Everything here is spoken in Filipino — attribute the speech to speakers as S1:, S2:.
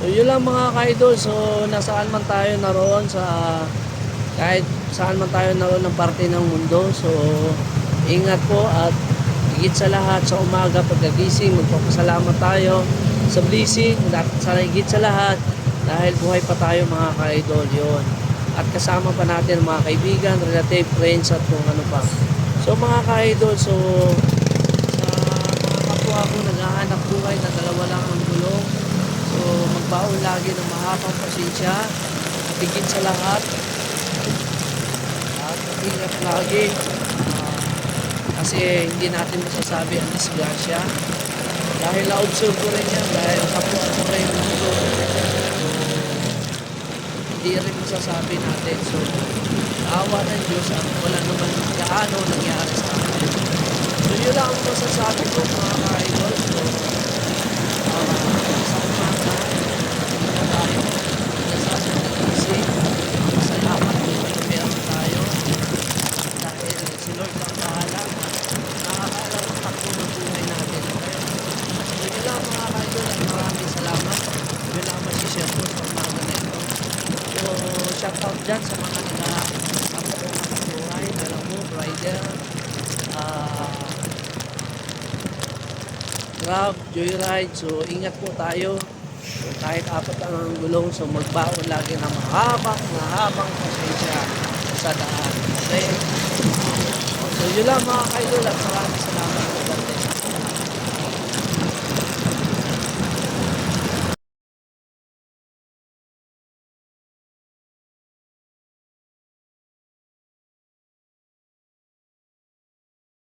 S1: So yun lang mga ka-idol. So nasaan man tayo naroon sa kahit saan man tayo naroon ng parte ng mundo. So ingat po at higit sa lahat sa umaga pagkagising magpapasalamat tayo sa blessing at sa higit sa lahat dahil buhay pa tayo mga ka-idol yun. At kasama pa natin mga kaibigan, relative, friends at kung ano pa. So mga ka-idol, so sa mga kapwa ko naghahanap buhay na dalawa lang ang gulong. So magbaon lagi ng mahabang pasensya at higit sa lahat at ingat lagi kasi hindi natin masasabi ang disgrasya dahil na-observe ko rin yan dahil kapwa ko rin mundo. So hindi rin masasabi natin. So awa ng Diyos ang wala naman gaano nangyari sa akin. So yun lang ang masasabi ko mga ka-idol. So sa umaga hindi na tayo nasasabi salamat kung meron tayo dahil si Lord ang bahala nakakaalam ang takbo ng buhay natin. Okay? So yun lang mga ka-idol at maraming salamat. Yun lang masishare ko sa umaga na ito. So shout out dyan sa mga buhay, alam mo, rider, grab, joyride. So ingat po tayo. So, kahit apat ang gulong, so magbaon lagi ng mahabang pasensya sa daan. Okay? So yun lang mga kaidol at maraming salamat.